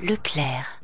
Leclerc.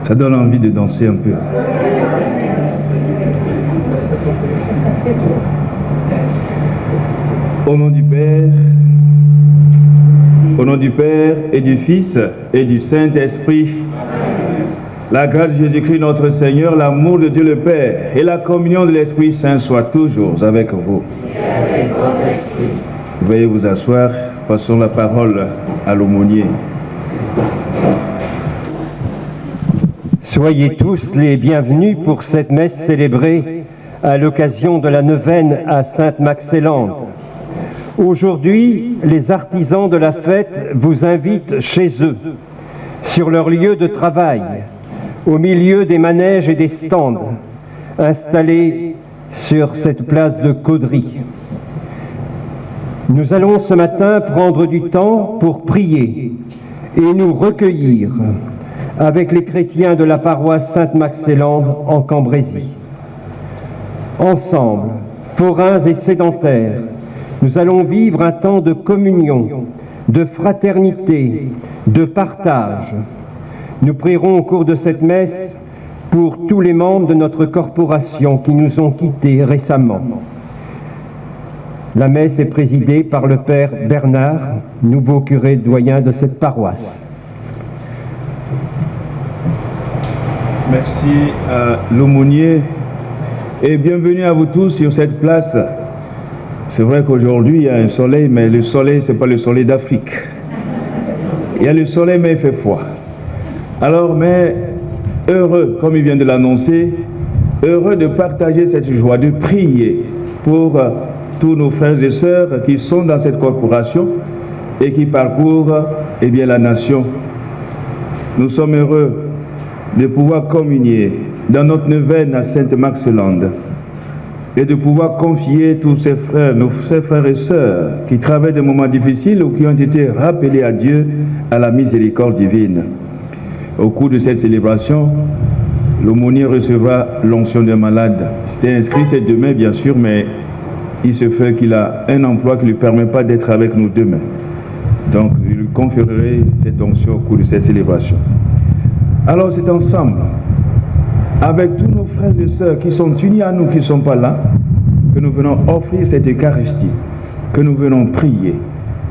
Ça donne envie de danser un peu. Au nom du Père et du Fils et du Saint-Esprit, la grâce de Jésus-Christ notre Seigneur, l'amour de Dieu le Père et la communion de l'Esprit Saint soient toujours avec vous. Et avec votre esprit. Veuillez vous asseoir, passons la parole à l'aumônier. Soyez tous les bienvenus pour cette messe célébrée à l'occasion de la neuvaine à Sainte-Maxélande. Aujourd'hui, les artisans de la fête vous invitent chez eux, sur leur lieu de travail, au milieu des manèges et des stands, installés sur cette place de Caudry. Nous allons ce matin prendre du temps pour prier et nous recueillir avec les chrétiens de la paroisse Sainte-Maxélande en Cambrésis. Ensemble, forains et sédentaires, nous allons vivre un temps de communion, de fraternité, de partage. Nous prierons au cours de cette messe pour tous les membres de notre corporation qui nous ont quittés récemment. La messe est présidée par le Père Bernard, nouveau curé doyen de cette paroisse. Merci à l'aumônier et bienvenue à vous tous sur cette place. C'est vrai qu'aujourd'hui il y a un soleil, mais le soleil ce n'est pas le soleil d'Afrique. Il y a le soleil mais il fait froid. Alors mais heureux, comme il vient de l'annoncer, heureux de partager cette joie, de prier pour tous nos frères et sœurs qui sont dans cette corporation et qui parcourent la nation. Nous sommes heureux de pouvoir communier dans notre neuvaine à Sainte-Maxélande et de pouvoir confier tous ces frères, nos frères et sœurs qui traversent des moments difficiles ou qui ont été rappelés à Dieu à la miséricorde divine. Au cours de cette célébration, l'aumônier recevra l'onction des malades. C'était inscrit c'est demain, bien sûr, mais il se fait qu'il a un emploi qui ne lui permet pas d'être avec nous demain. Donc, je lui conférerai cette onction au cours de cette célébration. Alors, c'est ensemble, avec tous nos frères et sœurs qui sont unis à nous, qui ne sont pas là, que nous venons offrir cette Eucharistie, que nous venons prier,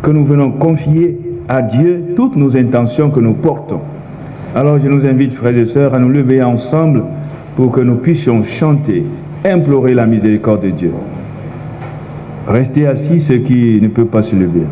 que nous venons confier à Dieu toutes nos intentions que nous portons. Alors, je nous invite, frères et sœurs, à nous lever ensemble pour que nous puissions chanter, implorer la miséricorde de Dieu. Restez assis, ceux qui ne peuvent pas se lever.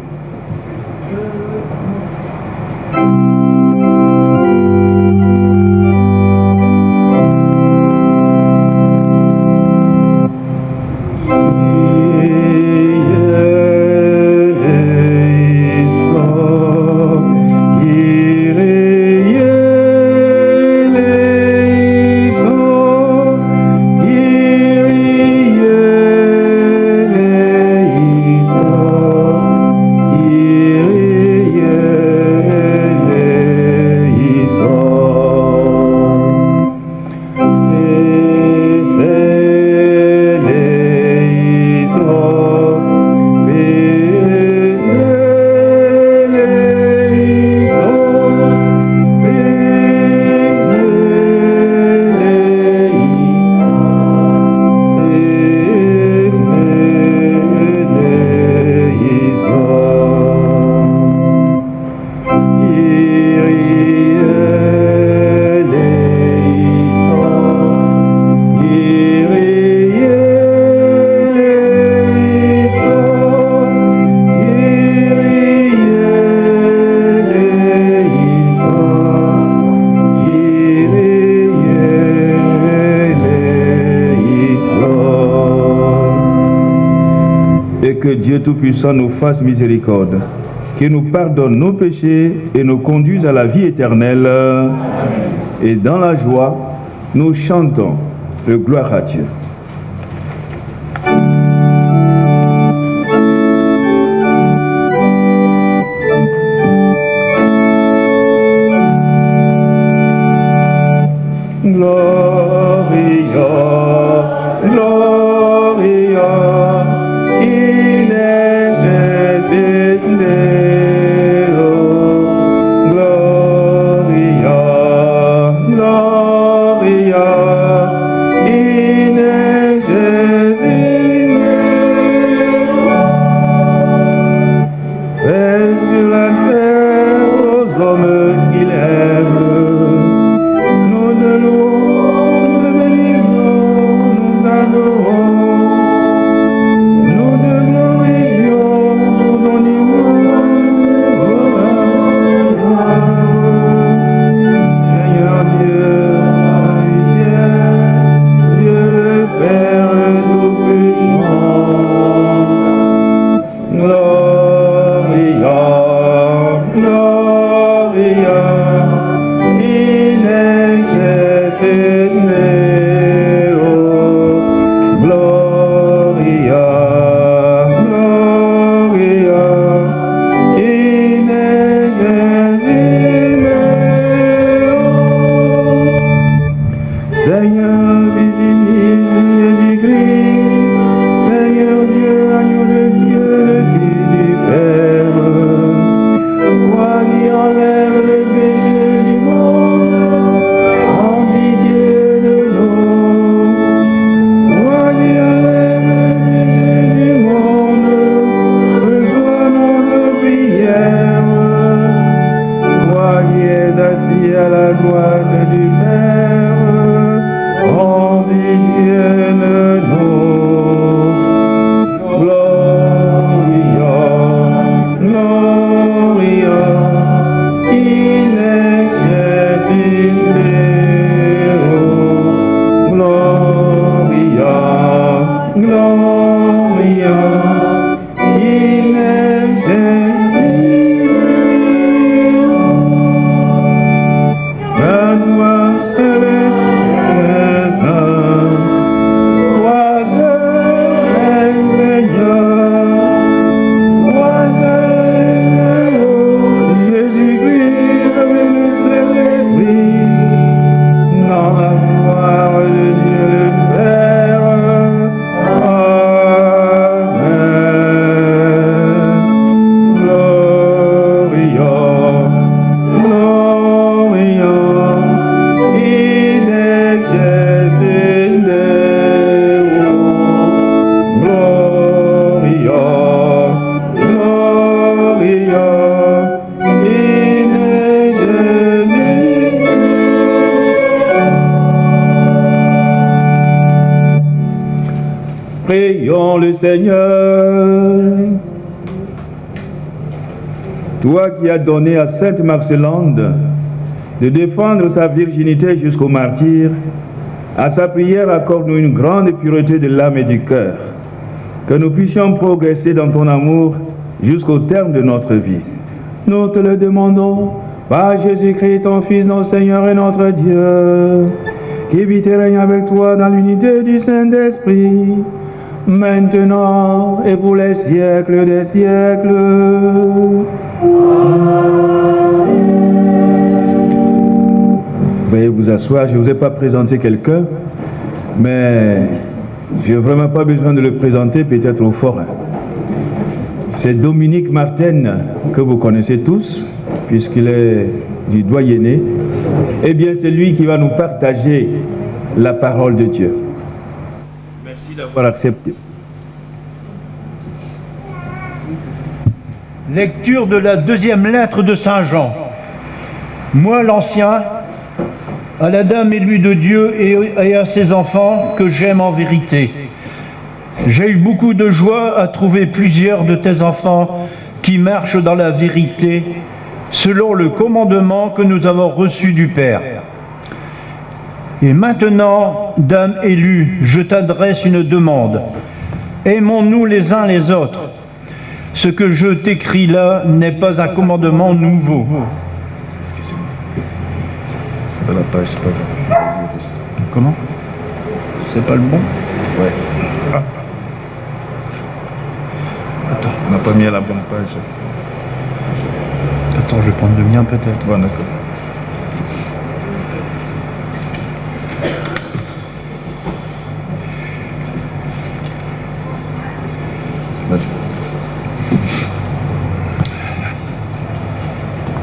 Que Dieu Tout-Puissant nous fasse miséricorde, qu'il nous pardonne nos péchés et nous conduise à la vie éternelle. Et dans la joie, nous chantons le gloire à Dieu. Gloria, Gloria. Gloria, Gloria, in le Seigneur. Toi qui as donné à Sainte Marcelande de défendre sa virginité jusqu'au martyre, à sa prière accorde-nous une grande pureté de l'âme et du cœur, que nous puissions progresser dans ton amour jusqu'au terme de notre vie. Nous te le demandons par Jésus-Christ, ton Fils, notre Seigneur et notre Dieu, qui vit et règne avec toi dans l'unité du Saint-Esprit, maintenant et pour les siècles des siècles. Veuillez vous asseoir. Je ne vous ai pas présenté quelqu'un, mais je n'ai vraiment pas besoin de le présenter, peut-être au fort. C'est Dominique Martin, que vous connaissez tous, puisqu'il est du doyenné. Eh bien, c'est lui qui va nous partager la parole de Dieu. Merci d'avoir accepté. Lecture de la deuxième lettre de Saint Jean. Moi, l'Ancien, à la Dame élue de Dieu et à ses enfants que j'aime en vérité. J'ai eu beaucoup de joie à trouver plusieurs de tes enfants qui marchent dans la vérité, selon le commandement que nous avons reçu du Père. Et maintenant, Dame élue, je t'adresse une demande. Aimons-nous les uns les autres. Ce que je t'écris là n'est pas un commandement nouveau. Comment? C'est pas le bon? Ouais. Ah. Attends, on n'a pas mis à la bonne page. Attends, je vais prendre le mien peut-être. Bon, d'accord.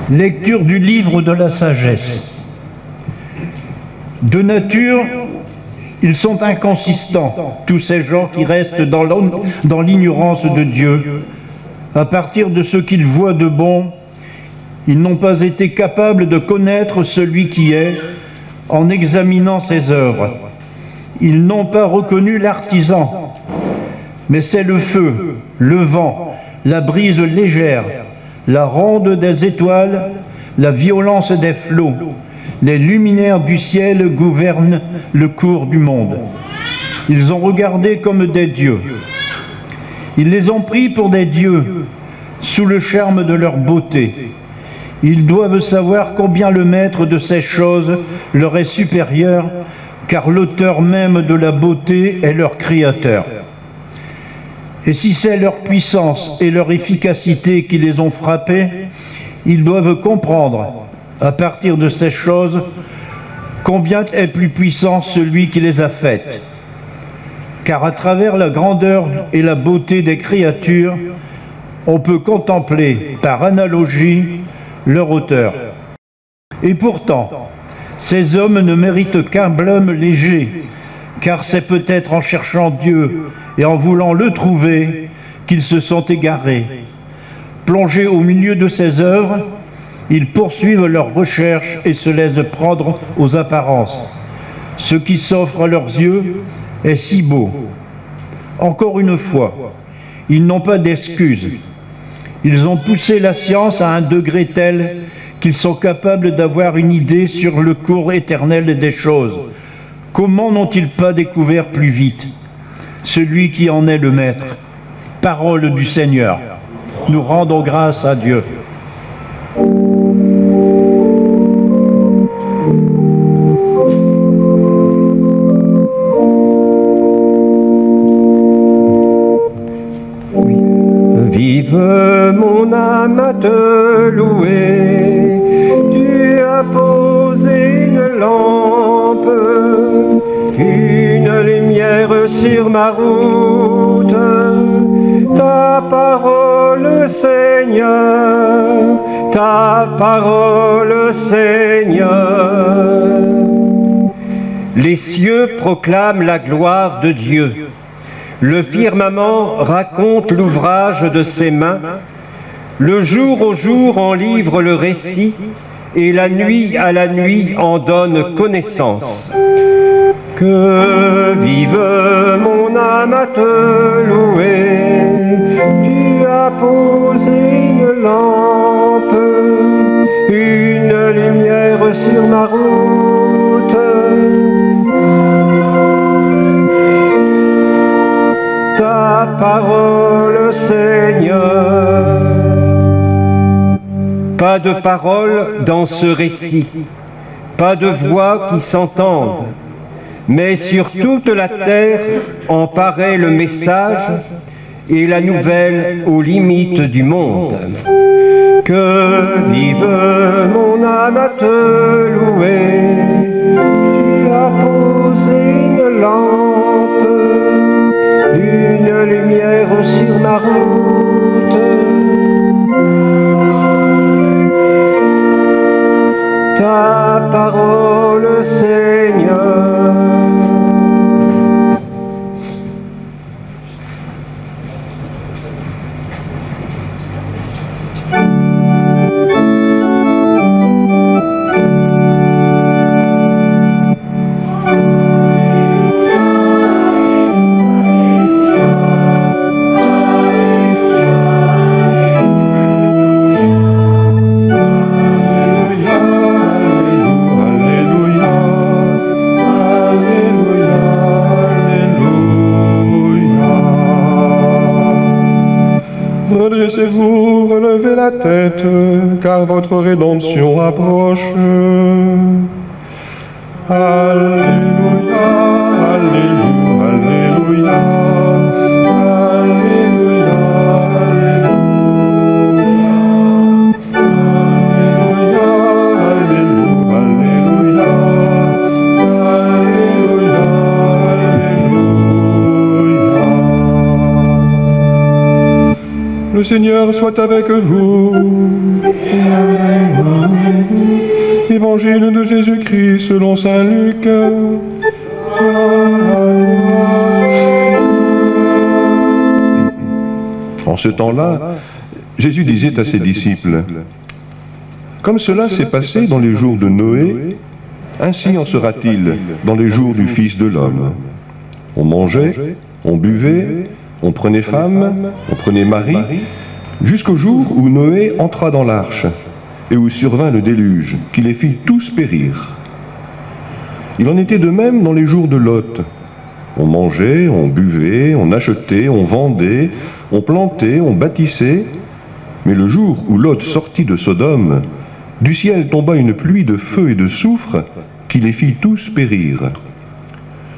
Lecture du livre de la sagesse. De nature, ils sont inconsistants, tous ces gens qui restent dans l'ignorance de Dieu. À partir de ce qu'ils voient de bon, ils n'ont pas été capables de connaître celui qui est en examinant ses œuvres. Ils n'ont pas reconnu l'artisan, mais c'est le feu, le vent, la brise légère, la ronde des étoiles, la violence des flots. Les luminaires du ciel gouvernent le cours du monde. Ils ont regardé comme des dieux. Ils les ont pris pour des dieux, sous le charme de leur beauté. Ils doivent savoir combien le maître de ces choses leur est supérieur, car l'auteur même de la beauté est leur créateur. Et si c'est leur puissance et leur efficacité qui les ont frappés, ils doivent comprendre, à partir de ces choses, combien est plus puissant celui qui les a faites. Car à travers la grandeur et la beauté des créatures, on peut contempler, par analogie, leur auteur. Et pourtant, ces hommes ne méritent qu'un blâme léger, car c'est peut-être en cherchant Dieu et en voulant le trouver qu'ils se sont égarés. Plongés au milieu de ces œuvres, ils poursuivent leurs recherches et se laissent prendre aux apparences. Ce qui s'offre à leurs yeux est si beau. Encore une fois, ils n'ont pas d'excuses. Ils ont poussé la science à un degré tel qu'ils sont capables d'avoir une idée sur le cours éternel des choses. Comment n'ont-ils pas découvert plus vite celui qui en est le maître? Parole du Seigneur. Nous rendons grâce à Dieu. Vive mon âme à te louer, tu as posé une lampe, une lumière sur ma route, ta parole Seigneur, ta parole Seigneur. Les cieux proclament la gloire de Dieu. Le firmament raconte l'ouvrage de ses mains, le jour au jour en livre le récit, et la nuit à la nuit en donne connaissance. Que vive mon âme à te louer, tu as posé une lampe, une lumière sur ma route. Ta parole, Seigneur. Pas de parole dans ce récit, pas de voix qui s'entendent, mais sur toute la terre en paraît le message et la nouvelle aux limites du monde. Que vive mon âme à te louer, tu as posé une lampe, une lumière sur ma route. Ta parole, Seigneur. Redressez-vous, relevez la tête, car votre rédemption approche. Alléluia, Alléluia, Alléluia, Alléluia, Le Seigneur soit avec vous. Évangile de Jésus-Christ selon saint Luc. En ce temps-là, Jésus disait à ses disciples, « Comme cela s'est passé dans les jours de Noé, ainsi en sera-t-il dans les jours du Fils de l'homme. On mangeait, on buvait, on prenait femme, on prenait mari, jusqu'au jour où Noé entra dans l'arche et où survint le déluge, qui les fit tous périr. Il en était de même dans les jours de Lot. On mangeait, on buvait, on achetait, on vendait, on plantait, on bâtissait, mais le jour où Lot sortit de Sodome, du ciel tomba une pluie de feu et de soufre qui les fit tous périr.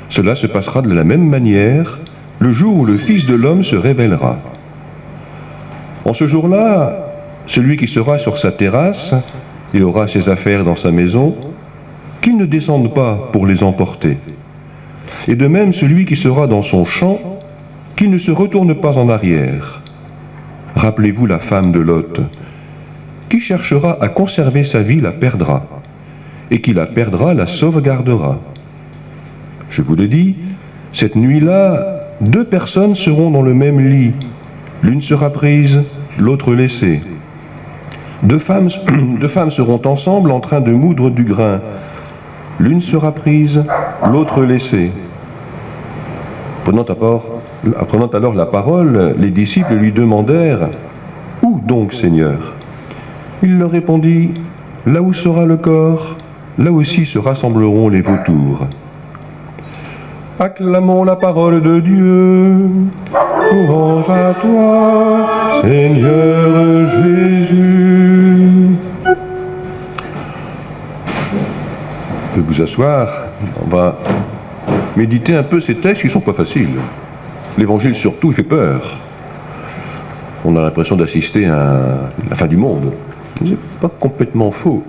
Cela se passera de la même manière le jour où le Fils de l'homme se révélera. En ce jour-là, celui qui sera sur sa terrasse et aura ses affaires dans sa maison, qu'il ne descende pas pour les emporter. Et de même celui qui sera dans son champ, qu'il ne se retourne pas en arrière. Rappelez-vous la femme de Lot. Qui cherchera à conserver sa vie la perdra, et qui la perdra la sauvegardera. Je vous le dis, cette nuit-là, 2 personnes seront dans le même lit. L'une sera prise, l'autre laissée. 2 femmes seront ensemble en train de moudre du grain. L'une sera prise, l'autre laissée. Prenant alors la parole, les disciples lui demandèrent « Où donc, Seigneur ?» Il leur répondit « Là où sera le corps, là aussi se rassembleront les vautours. » Acclamons la parole de Dieu. Louange à toi, Seigneur Jésus. Vous pouvez vous asseoir. On va méditer un peu ces textes qui ne sont pas faciles. L'évangile surtout, il fait peur. On a l'impression d'assister à la fin du monde. C'est pas complètement faux.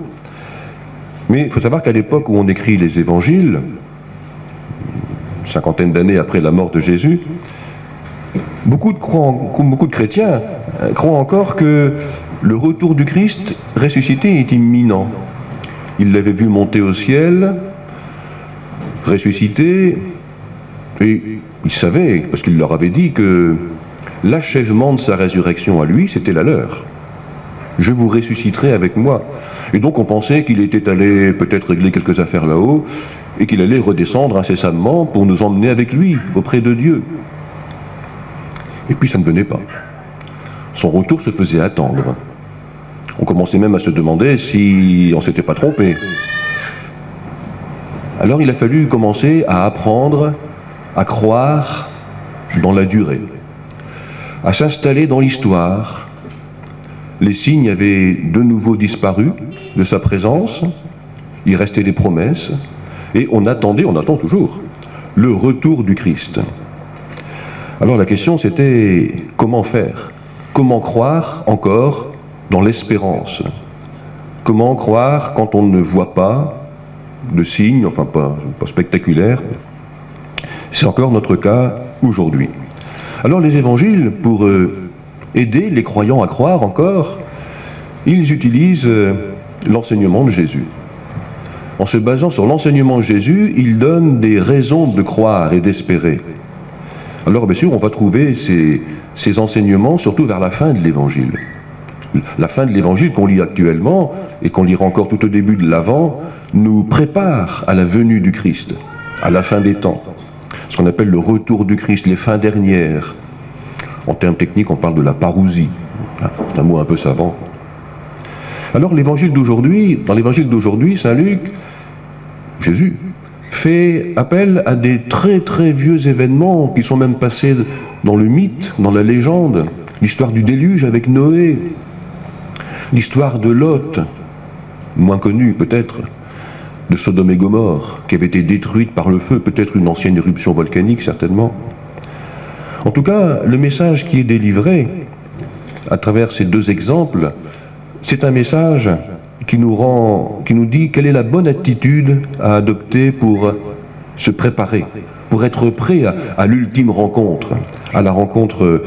Mais il faut savoir qu'à l'époque où on écrit les évangiles, 50aine d'années après la mort de Jésus, beaucoup de chrétiens croient encore que le retour du Christ ressuscité est imminent. Ils l'avaient vu monter au ciel, ressuscité, et ils savaient, parce qu'il leur avait dit que l'achèvement de sa résurrection à lui, c'était la leur. Je vous ressusciterai avec moi. Et donc on pensait qu'il était allé peut-être régler quelques affaires là-haut, et qu'il allait redescendre incessamment pour nous emmener avec lui, auprès de Dieu. Et puis ça ne venait pas. Son retour se faisait attendre. On commençait même à se demander si on ne s'était pas trompé. Alors il a fallu commencer à apprendre à croire dans la durée, à s'installer dans l'histoire. Les signes avaient de nouveau disparu de sa présence, il restait des promesses, et on attendait, on attend toujours, le retour du Christ. Alors la question c'était comment faire? Comment croire encore dans l'espérance? Comment croire quand on ne voit pas de signes, enfin pas spectaculaires? C'est encore notre cas aujourd'hui. Alors les évangiles, pour aider les croyants à croire encore, ils utilisent l'enseignement de Jésus. En se basant sur l'enseignement de Jésus, ils donnent des raisons de croire et d'espérer. Alors bien sûr, on va trouver ces enseignements surtout vers la fin de l'évangile. La fin de l'évangile qu'on lit actuellement et qu'on lira encore tout au début de l'Avent nous prépare à la venue du Christ, à la fin des temps. Ce qu'on appelle le retour du Christ, les fins dernières. En termes techniques, on parle de la parousie. C'est un mot un peu savant. Alors l'évangile d'aujourd'hui, dans l'évangile d'aujourd'hui, Saint Luc, Jésus, fait appel à des très très vieux événements qui sont même passés dans le mythe, dans la légende. L'histoire du déluge avec Noé, l'histoire de Lot, moins connue peut-être, de Sodome et Gomorrhe, qui avait été détruite par le feu, peut-être une ancienne éruption volcanique, certainement. En tout cas, le message qui est délivré à travers ces deux exemples, c'est un message qui nous dit quelle est la bonne attitude à adopter pour se préparer, pour être prêt à l'ultime rencontre, à la rencontre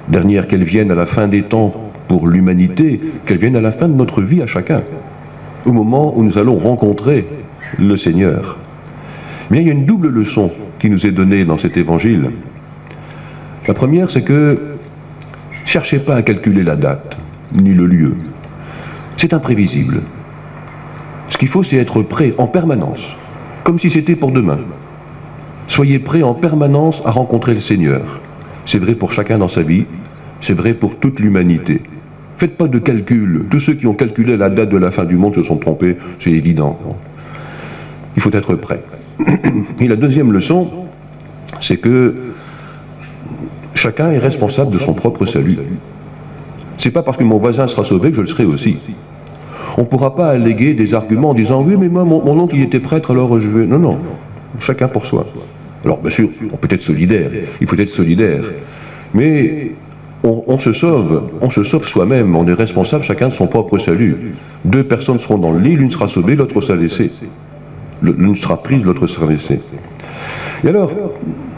dernière, qu'elle vienne à la fin des temps pour l'humanité, qu'elle vienne à la fin de notre vie à chacun, au moment où nous allons rencontrer le Seigneur. Mais il y a une double leçon qui nous est donnée dans cet évangile. La première, c'est que cherchez pas à calculer la date, ni le lieu. C'est imprévisible. Ce qu'il faut, c'est être prêt en permanence, comme si c'était pour demain. Soyez prêts en permanence à rencontrer le Seigneur. C'est vrai pour chacun dans sa vie, c'est vrai pour toute l'humanité. Faites pas de calcul. Tous ceux qui ont calculé la date de la fin du monde se sont trompés, c'est évident. Il faut être prêt. Et la deuxième leçon, c'est que chacun est responsable de son propre salut. C'est pas parce que mon voisin sera sauvé que je le serai aussi. On ne pourra pas alléguer des arguments en disant « Oui, mais moi, mon oncle, il était prêtre, alors je veux... » Non, non. Chacun pour soi. Alors, bien sûr, on peut être solidaire. Il faut être solidaire. Mais on se sauve soi-même. On est responsable chacun de son propre salut. Deux personnes seront dans le lit, l'une sera sauvée, l'autre sera laissée. L'une sera prise, l'autre sera laissée. Et alors,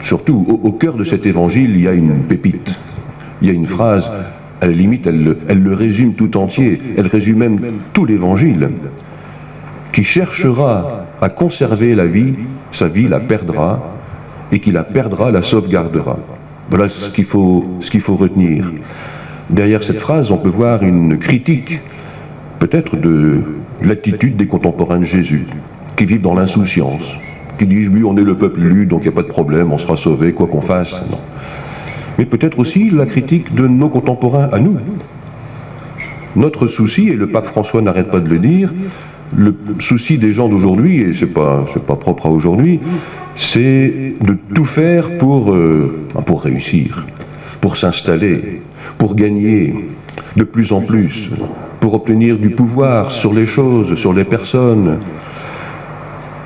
surtout, au cœur de cet évangile, il y a une pépite. Il y a une phrase, à la limite, elle le résume tout entier. Elle résume même tout l'évangile. Qui cherchera à conserver la vie, sa vie la perdra, et qui la perdra, la sauvegardera. Voilà ce qu'il faut retenir. Derrière cette phrase, on peut voir une critique, peut-être de l'attitude des contemporains de Jésus, qui vivent dans l'insouciance, qui disent « oui, on est le peuple élu, donc il n'y a pas de problème, on sera sauvé, quoi qu'on fasse ». Mais peut-être aussi la critique de nos contemporains à nous. Notre souci, et le pape François n'arrête pas de le dire, le souci des gens d'aujourd'hui, et c'est pas propre à aujourd'hui, c'est de tout faire pour réussir, pour s'installer, pour gagner de plus en plus, pour obtenir du pouvoir sur les choses, sur les personnes.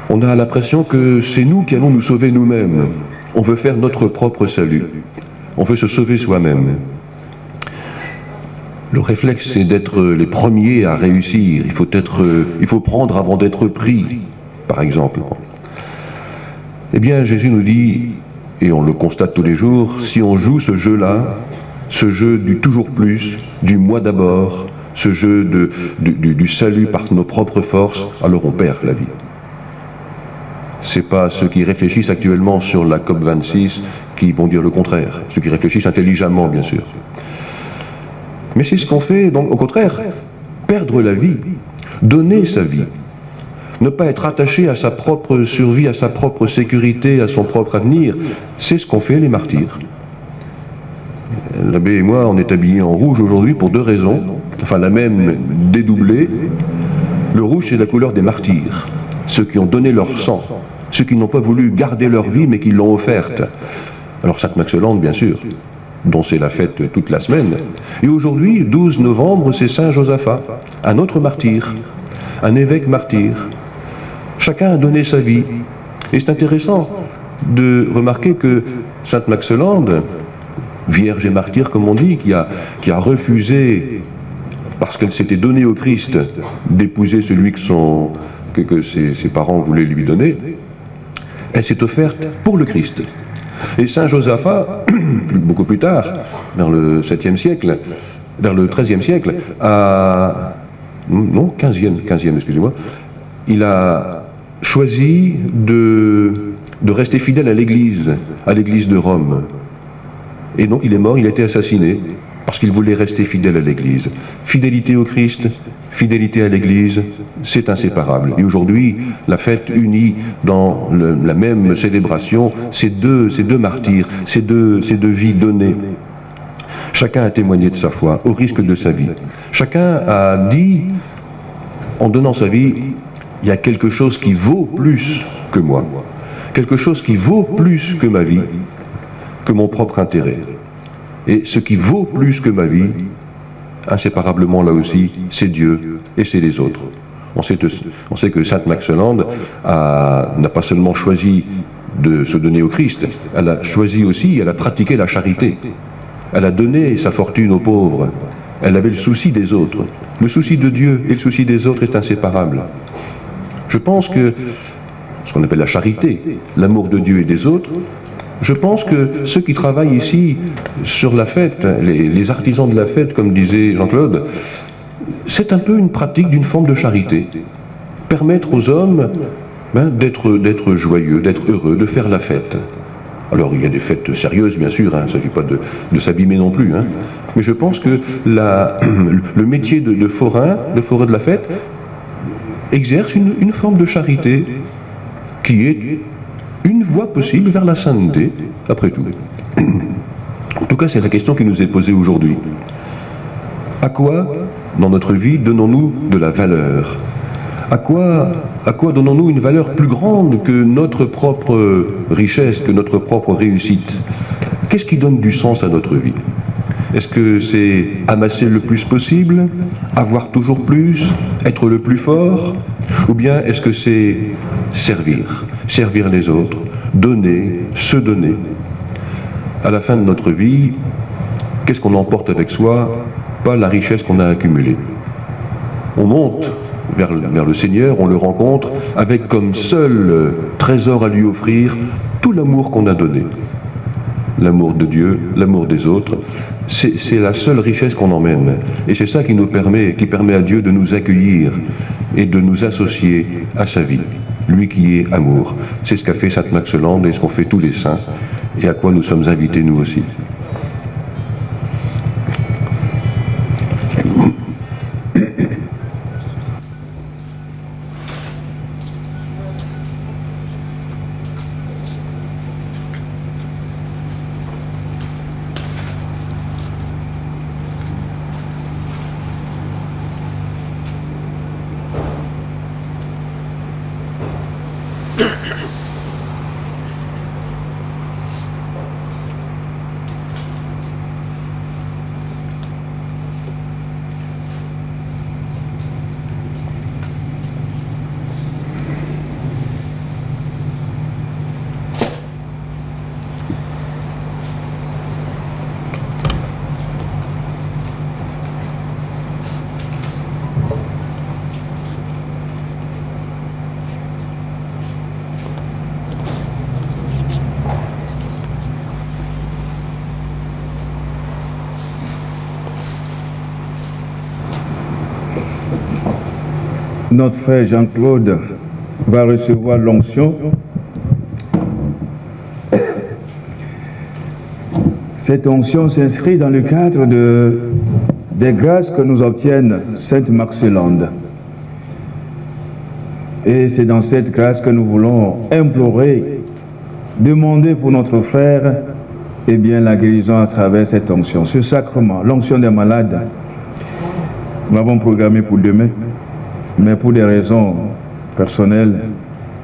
On a l'impression que c'est nous qui allons nous sauver nous-mêmes. On veut faire notre propre salut. On veut se sauver soi-même. Le réflexe, c'est d'être les premiers à réussir. Il faut prendre avant d'être pris, par exemple. Eh bien, Jésus nous dit, et on le constate tous les jours, si on joue ce jeu-là, ce jeu du toujours plus, du moi d'abord, ce jeu du salut par nos propres forces, alors on perd la vie. C'est pas ceux qui réfléchissent actuellement sur la COP26 qui vont dire le contraire. Ceux qui réfléchissent intelligemment, bien sûr. Mais c'est ce qu'on fait, donc, au contraire, perdre la vie, donner sa vie. ne pas être attaché à sa propre survie, à sa propre sécurité, à son propre avenir, c'est ce qu'ont fait les martyrs. L'abbé et moi, on est habillés en rouge aujourd'hui pour deux raisons, enfin la même dédoublée. Le rouge, c'est la couleur des martyrs, ceux qui ont donné leur sang, ceux qui n'ont pas voulu garder leur vie, mais qui l'ont offerte. Alors Sainte-Maxelande, bien sûr, dont c'est la fête toute la semaine. Et aujourd'hui, 12 novembre, c'est Saint Josaphat, un autre martyr, un évêque martyr. Chacun a donné sa vie. Et c'est intéressant de remarquer que Sainte-Maxelande, vierge et martyr comme on dit, qui a refusé, parce qu'elle s'était donnée au Christ, d'épouser celui que ses parents voulaient lui donner, elle s'est offerte pour le Christ. Et Saint Josaphat, beaucoup plus tard, vers le 7e siècle, vers le 13e siècle, non, 15e, excusez-moi, il a choisi de rester fidèle à l'Église de Rome. Et donc il est mort, il a été assassiné, parce qu'il voulait rester fidèle à l'Église. Fidélité au Christ, fidélité à l'Église, c'est inséparable. Et aujourd'hui, la fête unit dans la même célébration ces deux martyrs, ces deux vies données. Chacun a témoigné de sa foi, au risque de sa vie. Chacun a dit, en donnant sa vie, il y a quelque chose qui vaut plus que moi, quelque chose qui vaut plus que ma vie, que mon propre intérêt. Et ce qui vaut plus que ma vie, inséparablement là aussi, c'est Dieu et c'est les autres. On sait que Sainte-Maxelande n'a pas seulement choisi de se donner au Christ, elle a choisi aussi, elle a pratiqué la charité. Elle a donné sa fortune aux pauvres. Elle avait le souci des autres. Le souci de Dieu et le souci des autres est inséparable. Je pense que ce qu'on appelle la charité, l'amour de Dieu et des autres, je pense que ceux qui travaillent ici sur la fête, les artisans de la fête, comme disait Jean-Claude, c'est un peu une pratique d'une forme de charité. Permettre aux hommes d'être joyeux, d'être heureux, de faire la fête. Alors il y a des fêtes sérieuses, bien sûr, il ne s'agit pas de s'abîmer non plus. Mais je pense que le métier de forain de la fête, exerce une forme de charité qui est une voie possible vers la sainteté, après tout. En tout cas, c'est la question qui nous est posée aujourd'hui. À quoi, dans notre vie, donnons-nous de la valeur ? À quoi donnons-nous une valeur plus grande que notre propre richesse, que notre propre réussite ? Qu'est-ce qui donne du sens à notre vie ? Est-ce que c'est amasser le plus possible, avoir toujours plus, être le plus fort ? Ou bien est-ce que c'est servir les autres, donner, se donner ? À la fin de notre vie, qu'est-ce qu'on emporte avec soi ? Pas la richesse qu'on a accumulée. On monte vers le Seigneur, on le rencontre avec comme seul trésor à lui offrir tout l'amour qu'on a donné. L'amour de Dieu, l'amour des autres, c'est la seule richesse qu'on emmène. Et c'est ça qui permet à Dieu de nous accueillir et de nous associer à sa vie. Lui qui est amour. C'est ce qu'a fait Sainte-Maxelande et ce qu'ont fait tous les saints et à quoi nous sommes invités nous aussi. Notre frère Jean-Claude va recevoir l'onction. Cette onction s'inscrit dans le cadre des grâces que nous obtiennent Sainte-Maxelande. Et c'est dans cette grâce que nous voulons implorer, demander pour notre frère, eh bien, la guérison à travers cette onction. Ce sacrement, l'onction des malades, nous l'avons programmé pour demain, mais pour des raisons personnelles,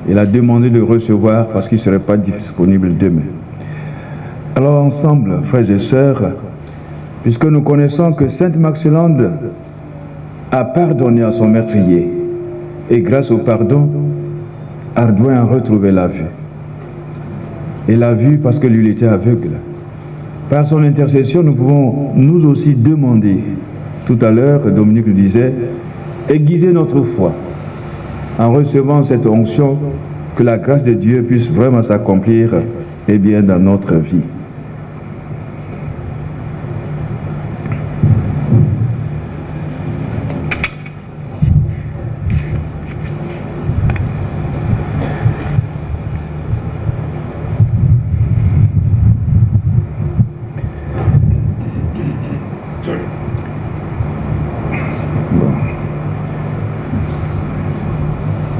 il a demandé de recevoir parce qu'il ne serait pas disponible demain. Alors ensemble, frères et sœurs, puisque nous connaissons que Sainte Maxilande a pardonné à son meurtrier, et grâce au pardon, Ardouin a retrouvé la vue. Et la vue parce que lui était aveugle. Par son intercession, nous pouvons nous aussi demander, tout à l'heure, Dominique le disait, aiguiser notre foi en recevant cette onction, que la grâce de Dieu puisse vraiment s'accomplir eh bien, dans notre vie.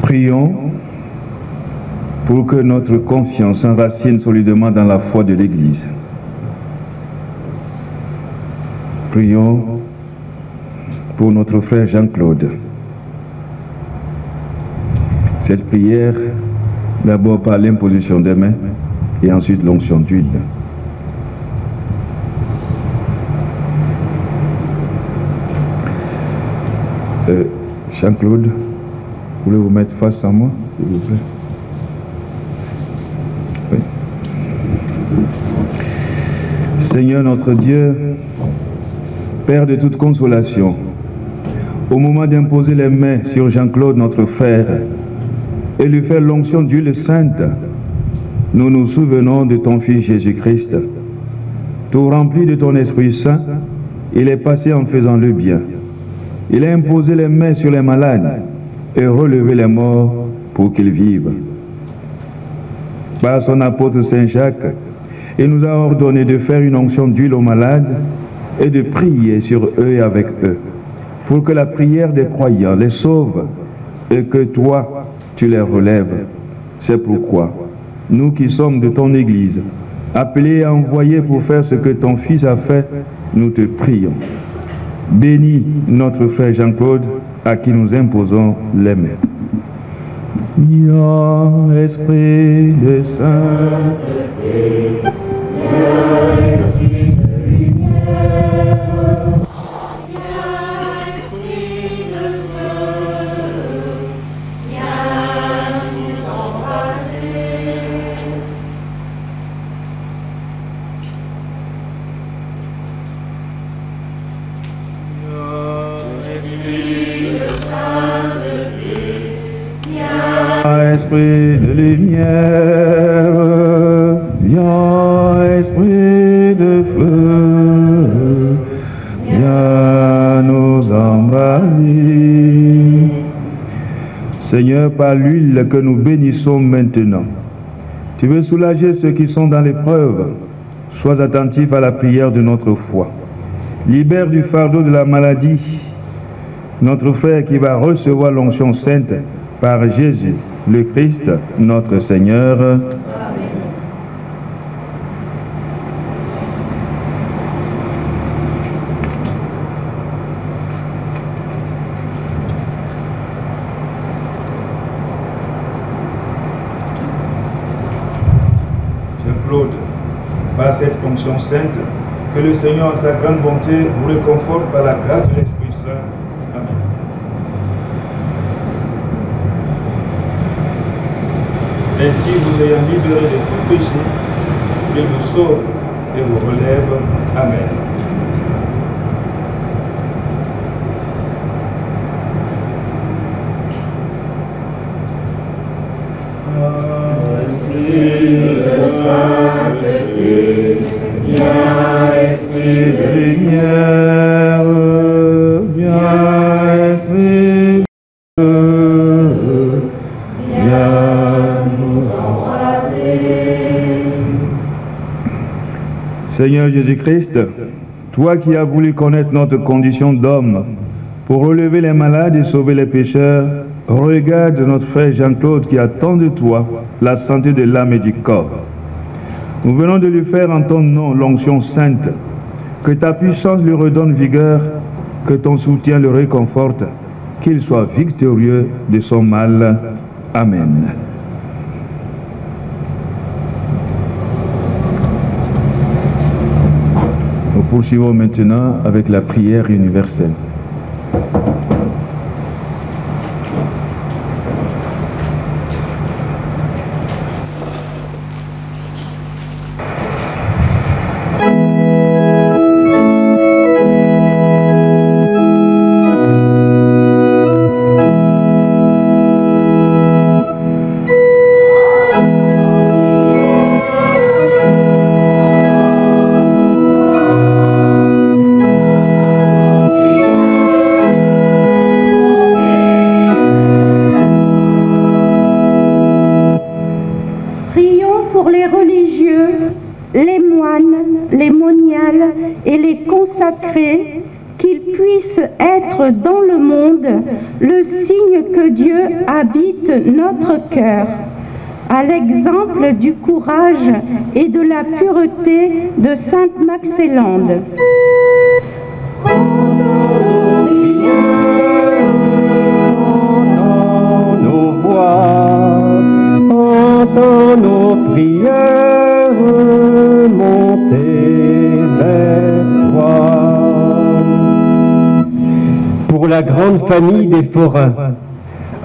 Prions pour que notre confiance s'enracine solidement dans la foi de l'Église. Prions pour notre frère Jean-Claude. Cette prière, d'abord par l'imposition des mains et ensuite l'onction d'huile. Jean-Claude, voulez-vous mettre face à moi, s'il vous plaît? Oui. Seigneur notre Dieu, Père de toute consolation, au moment d'imposer les mains sur Jean-Claude, notre frère, et lui faire l'onction d'huile sainte, nous nous souvenons de ton Fils Jésus-Christ. Tout rempli de ton Esprit Saint, il est passé en faisant le bien. Il a imposé les mains sur les malades et relevé les morts pour qu'ils vivent. Par son apôtre Saint Jacques, il nous a ordonné de faire une onction d'huile aux malades et de prier sur eux et avec eux, pour que la prière des croyants les sauve et que toi, tu les relèves. C'est pourquoi, nous qui sommes de ton Église, appelés et envoyés pour faire ce que ton Fils a fait, nous te prions. Bénis notre frère Jean-Claude, à qui nous imposons les mains. Viens, Esprit de sainteté, viens, Esprit de lumière, viens, Esprit de feu, viens nous embraser. Esprit de lumière, viens, Esprit de feu, viens nous embraser. Seigneur, par l'huile que nous bénissons maintenant, tu veux soulager ceux qui sont dans l'épreuve. Sois attentif à la prière de notre foi. Libère du fardeau de la maladie notre frère qui va recevoir l'onction sainte par Jésus, le Christ, notre Seigneur. Amen. J'implore, par cette onction sainte, que le Seigneur, en sa grande bonté, vous réconforte par la grâce de l'Esprit Saint. Amen. Ainsi, vous ayant libéré de tout péché, qu'il vous sauve et vous relève. Amen. Esprit de sainteté, viens, Esprit de lumière, viens, Esprit de feu, viens nous embraser. Seigneur Jésus-Christ, toi qui as voulu connaître notre condition d'homme pour relever les malades et sauver les pécheurs, Regarde notre frère Jean-Claude qui attend de toi la santé de l'âme et du corps. Nous venons de lui faire en ton nom l'onction sainte. Que ta puissance lui redonne vigueur, que ton soutien le réconforte, qu'il soit victorieux de son mal. Amen. Nous poursuivons maintenant avec la prière universelle. qu'ils puissent être dans le monde le signe que Dieu habite notre cœur, à l'exemple du courage et de la pureté de Sainte Maxélande. Entends nos voix, entends nos prières monter vers toi. Pour la grande famille des forains,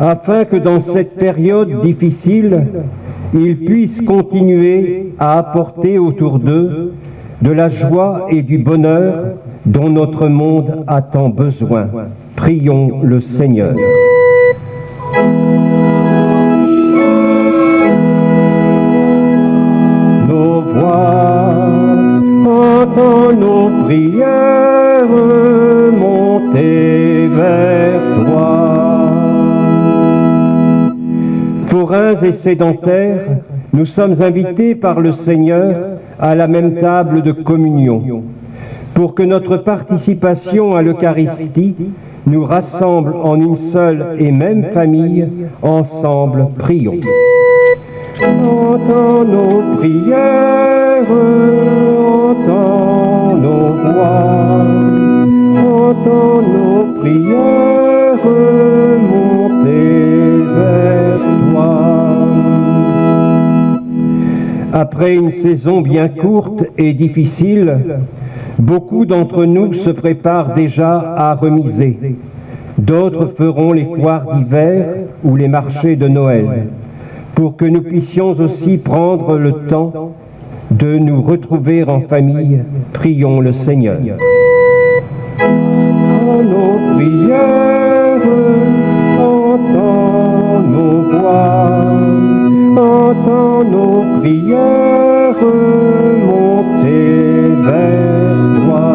afin que dans cette période difficile, ils puissent continuer à apporter autour d'eux de la joie et du bonheur dont notre monde a tant besoin. Prions le Seigneur. Nos voix, entends nos prières monter vers toi. Forains et sédentaires, nous sommes invités par le Seigneur à la même table de communion, pour que notre participation à l'Eucharistie nous rassemble en une seule et même famille. Ensemble, prions. Entends nos prières, entends nos voix, entends nos prières monter vers toi. Après une saison bien courte et difficile, beaucoup d'entre nous se préparent déjà à remiser. D'autres feront les foires d'hiver ou les marchés de Noël, pour que nous puissions aussi prendre le temps de nous retrouver en famille. Prions le Seigneur. Entends nos prières, entends nos voix, entends nos prières monter vers toi.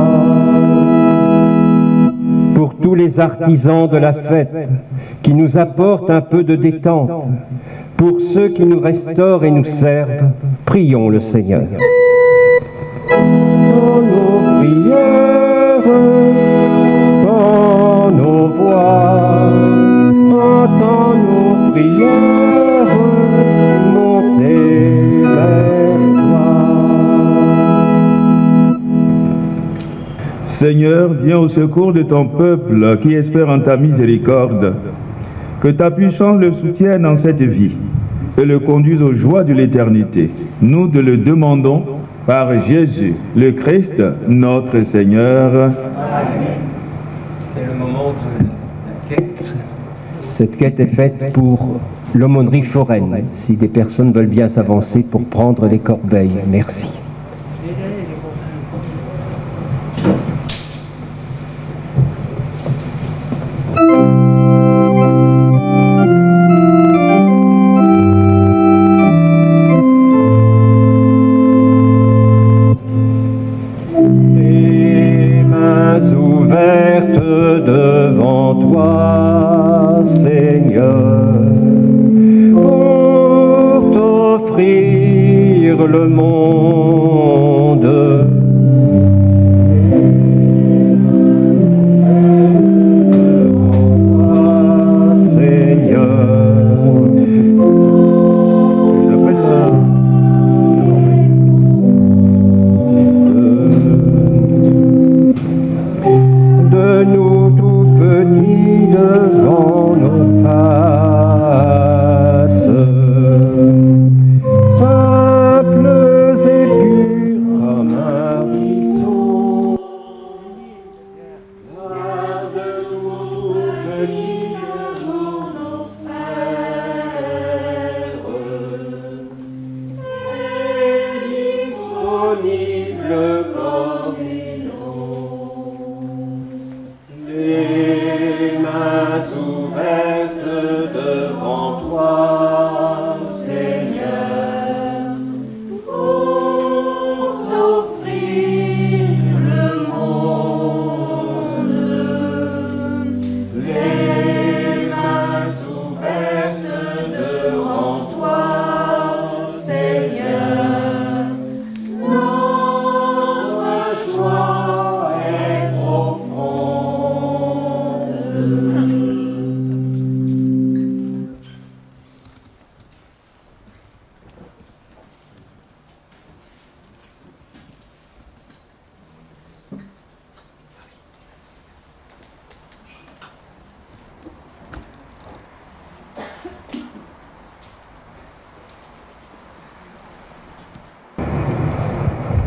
Pour tous les artisans de la fête qui nous apportent un peu de détente, pour ceux qui nous restaurent et nous servent, prions le Seigneur. Entends nos prières, entends nos voix, entends nos prières monter vers toi. Seigneur, viens au secours de ton peuple qui espère en ta miséricorde. Que ta puissance le soutienne en cette vie et le conduise aux joies de l'éternité. Nous te le demandons par Jésus, le Christ, notre Seigneur. Amen. C'est le moment de la quête. Cette quête est faite pour l'aumônerie foraine, si des personnes veulent bien s'avancer pour prendre les corbeilles. Merci. Seigneur.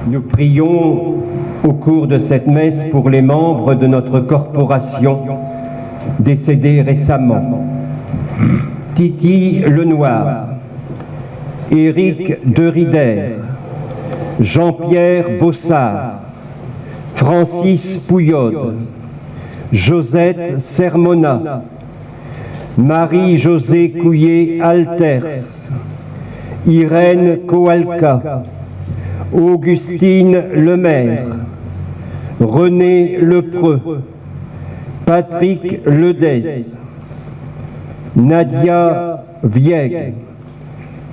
Nous prions au cours de cette messe pour les membres de notre corporation décédés récemment. Titi Lenoir, Éric de Rider, Jean-Pierre Bossard, Francis Pouillode, Josette Sermona, Marie-Josée Couillet-Alters, Irène Coalca, Augustine Lemaire, René Lepreux, Patrick Ledez, Nadia Vieg,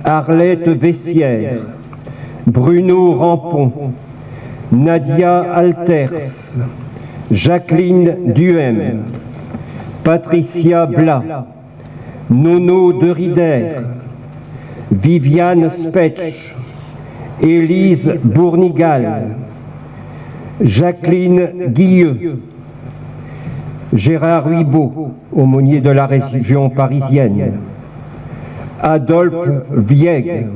Arlette Vessière, Bruno Rampon, Nadia Alters, Jacqueline Duhem, Patricia Blas, Nono de Rider, Viviane Spetch, Élise Bournigal, Jacqueline Guilleux, Gérard Huibaud, aumônier de la région parisienne, Adolphe Vieg,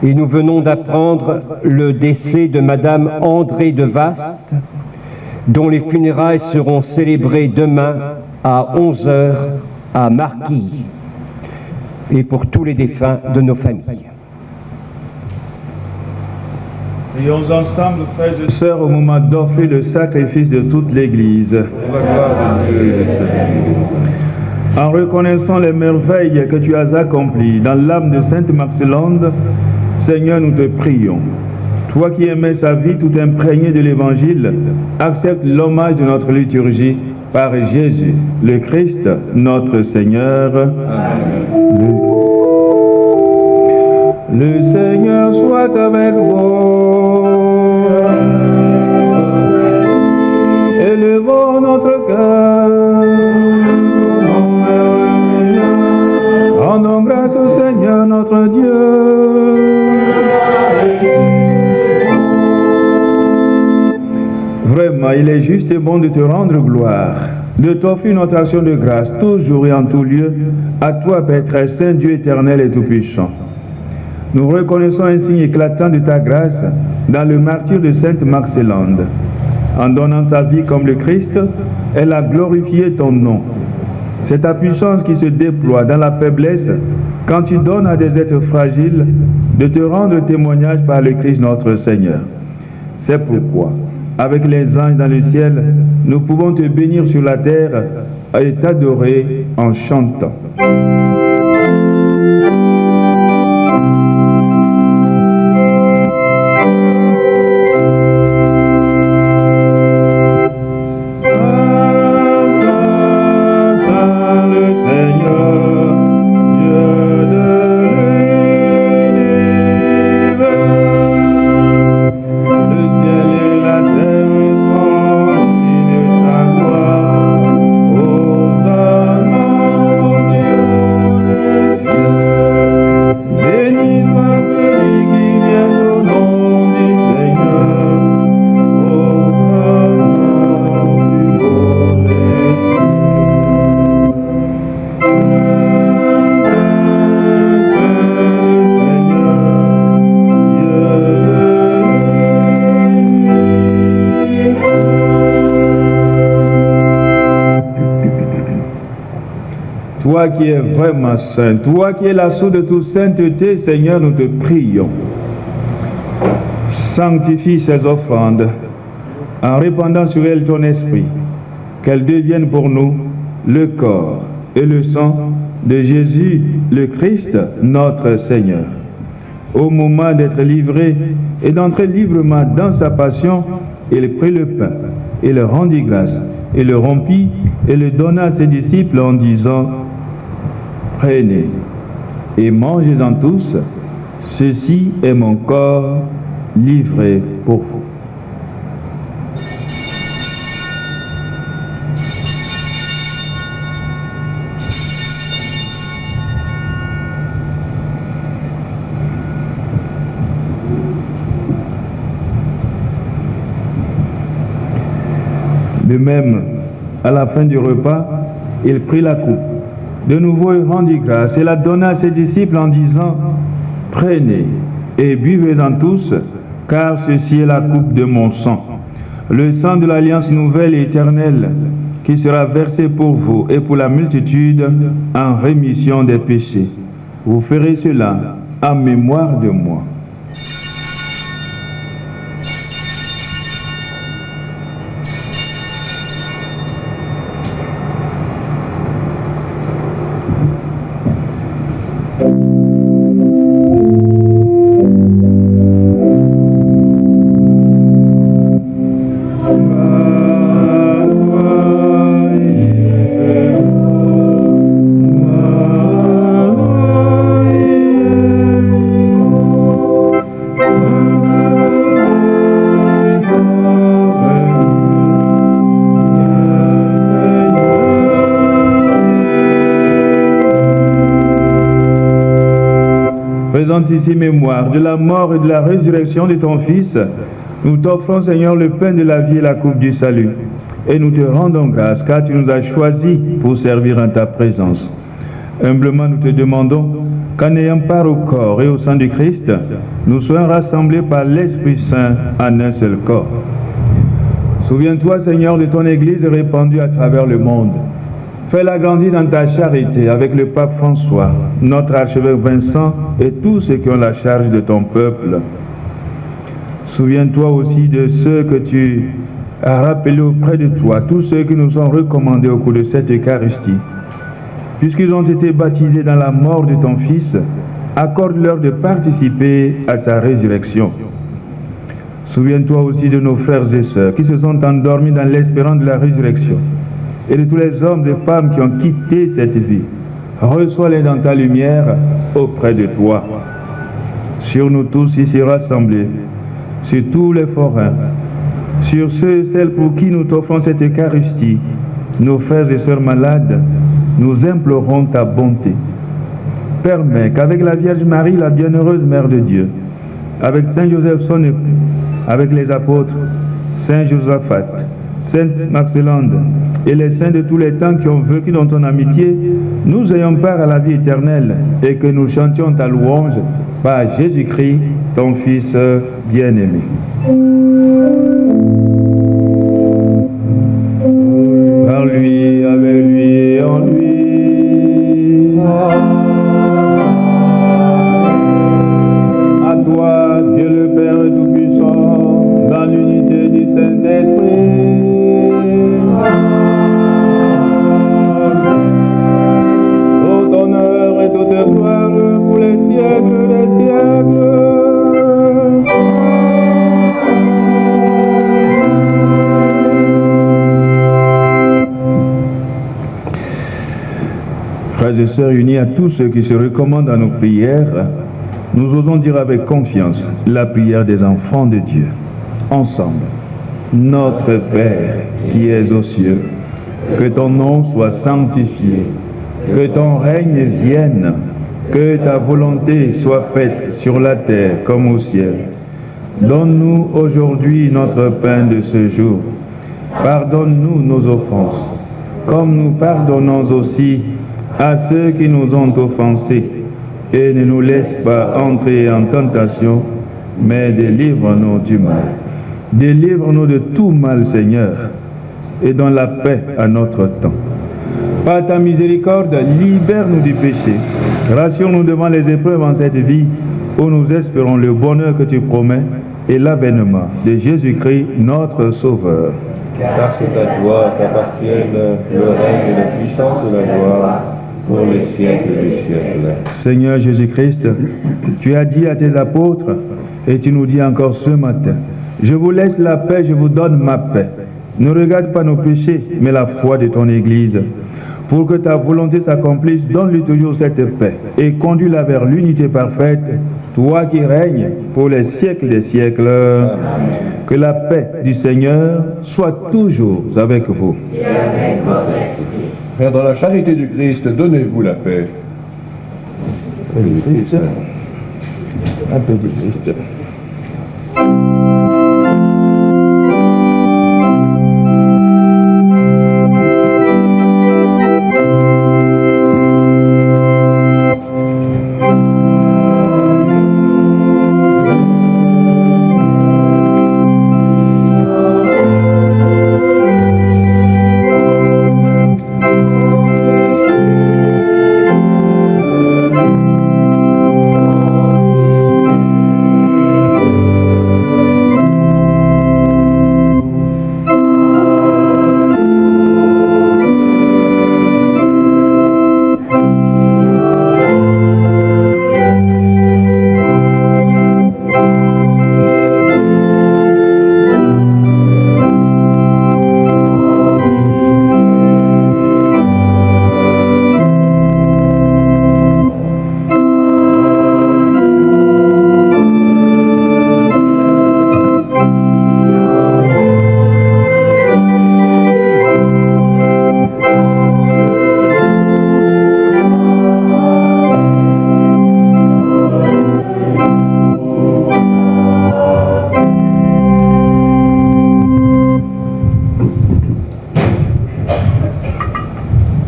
et nous venons d'apprendre le décès de Madame André de Vaste, dont les funérailles seront célébrées demain à 11 h à Marquilles, et pour tous les défunts de nos familles. Prions ensemble, frères et sœurs, au moment d'offrir le sacrifice de toute l'Église. En reconnaissant les merveilles que tu as accomplies dans l'âme de Sainte Marcelande, Seigneur, nous te prions. Toi qui aimais sa vie tout imprégnée de l'Évangile, accepte l'hommage de notre liturgie par Jésus, le Christ, notre Seigneur. Amen. Le Seigneur soit avec vous. Élevons notre cœur. Rendons grâce au Seigneur notre Dieu. Vraiment, il est juste et bon de te rendre gloire, de t'offrir notre action de grâce, toujours et en tout lieu, à toi, Père très saint, Dieu éternel et tout-puissant. Nous reconnaissons un signe éclatant de ta grâce dans le martyre de Sainte Marcelande. En donnant sa vie comme le Christ, elle a glorifié ton nom. C'est ta puissance qui se déploie dans la faiblesse quand tu donnes à des êtres fragiles de te rendre témoignage par le Christ notre Seigneur. C'est pourquoi, avec les anges dans le ciel, nous pouvons te bénir sur la terre et t'adorer en chantant. Hosanna, Toi qui es vraiment saint, toi qui es la source de toute sainteté, Seigneur, nous te prions. Sanctifie ces offrandes en répandant sur elles ton esprit, qu'elles deviennent pour nous le corps et le sang de Jésus le Christ, notre Seigneur. Au moment d'être livré et d'entrer librement dans sa passion, il prit le pain et le rendit grâce, et le rompit et le donna à ses disciples en disant: Prenez et mangez-en tous, ceci est mon corps livré pour vous. De même, à la fin du repas, il prit la coupe. De nouveau, il rendit grâce et la donna à ses disciples en disant: Prenez et buvez-en tous, car ceci est la coupe de mon sang, le sang de l'alliance nouvelle et éternelle, qui sera versé pour vous et pour la multitude en rémission des péchés. Vous ferez cela en mémoire de moi. Présente ici mémoire de la mort et de la résurrection de ton Fils, nous t'offrons, Seigneur, le pain de la vie et la coupe du salut. Et nous te rendons grâce, car tu nous as choisis pour servir en ta présence. Humblement, nous te demandons qu'en ayant part au corps et au sang du Christ, nous soyons rassemblés par l'Esprit Saint en un seul corps. Souviens-toi, Seigneur, de ton Église répandue à travers le monde. Fais-la grandir dans ta charité avec le pape François, notre archevêque Vincent et tous ceux qui ont la charge de ton peuple. Souviens-toi aussi de ceux que tu as rappelés auprès de toi, tous ceux qui nous ont recommandés au cours de cette Eucharistie. Puisqu'ils ont été baptisés dans la mort de ton Fils, accorde-leur de participer à sa résurrection. Souviens-toi aussi de nos frères et sœurs qui se sont endormis dans l'espérance de la résurrection, et de tous les hommes et femmes qui ont quitté cette vie. Reçois-les dans ta lumière auprès de toi. Sur nous tous ici rassemblés, sur tous les forains, sur ceux et celles pour qui nous t'offrons cette Eucharistie, nos frères et sœurs malades, nous implorons ta bonté. Permets qu'avec la Vierge Marie, la bienheureuse Mère de Dieu, avec Saint Joseph son époux, avec les apôtres, Saint Josaphat, Sainte Marcellande et les saints de tous les temps qui ont vécu dans ton amitié, nous ayons part à la vie éternelle et que nous chantions ta louange par Jésus-Christ, ton Fils bien-aimé. Par lui, avec lui et en lui. À toi, Dieu le Père Tout-Puissant, dans l'unité du Saint-Esprit. Toute honneur et toute gloire pour les siècles des siècles. Frères et sœurs unis à tous ceux qui se recommandent à nos prières, nous osons dire avec confiance la prière des enfants de Dieu. Ensemble, notre Père qui es aux cieux, que ton nom soit sanctifié, que ton règne vienne, que ta volonté soit faite sur la terre comme au ciel. Donne-nous aujourd'hui notre pain de ce jour. Pardonne-nous nos offenses, comme nous pardonnons aussi à ceux qui nous ont offensés. Et ne nous laisse pas entrer en tentation, mais délivre-nous du mal. Délivre-nous de tout mal, Seigneur, et donne la paix à notre temps. Par ta miséricorde, libère-nous du péché. Rassure-nous devant les épreuves en cette vie où nous espérons le bonheur que tu promets et l'avènement de Jésus-Christ, notre Sauveur. Car c'est à toi qu'appartiennent le règne et la puissance de la gloire pour les siècles des siècles. Seigneur Jésus-Christ, tu as dit à tes apôtres, et tu nous dis encore ce matin, je vous laisse la paix, je vous donne ma paix. Ne regarde pas nos péchés, mais la foi de ton Église. Pour que ta volonté s'accomplisse, donne-lui toujours cette paix et conduis-la vers l'unité parfaite, toi qui règnes pour les siècles des siècles. Amen. Que la paix du Seigneur soit toujours avec vous. Et avec votre esprit. Frères, dans la charité du Christ, donnez-vous la paix. Christ. Un peu de Christ.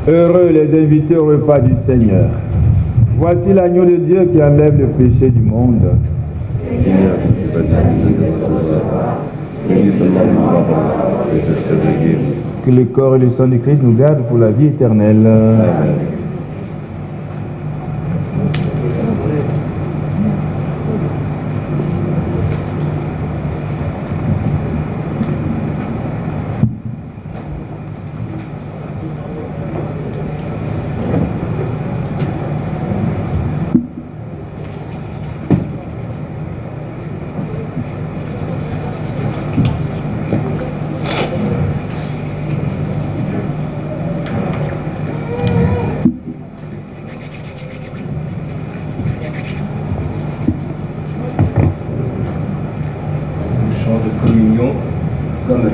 Heureux les invités au repas du Seigneur. Voici l'agneau de Dieu qui enlève le péché du monde. Seigneur, je suis baptisé de votre recevoir. Bénis seulement ma parole, et je serai guéri. Que le corps et le sang du Christ nous gardent pour la vie éternelle. Amen. De communion comme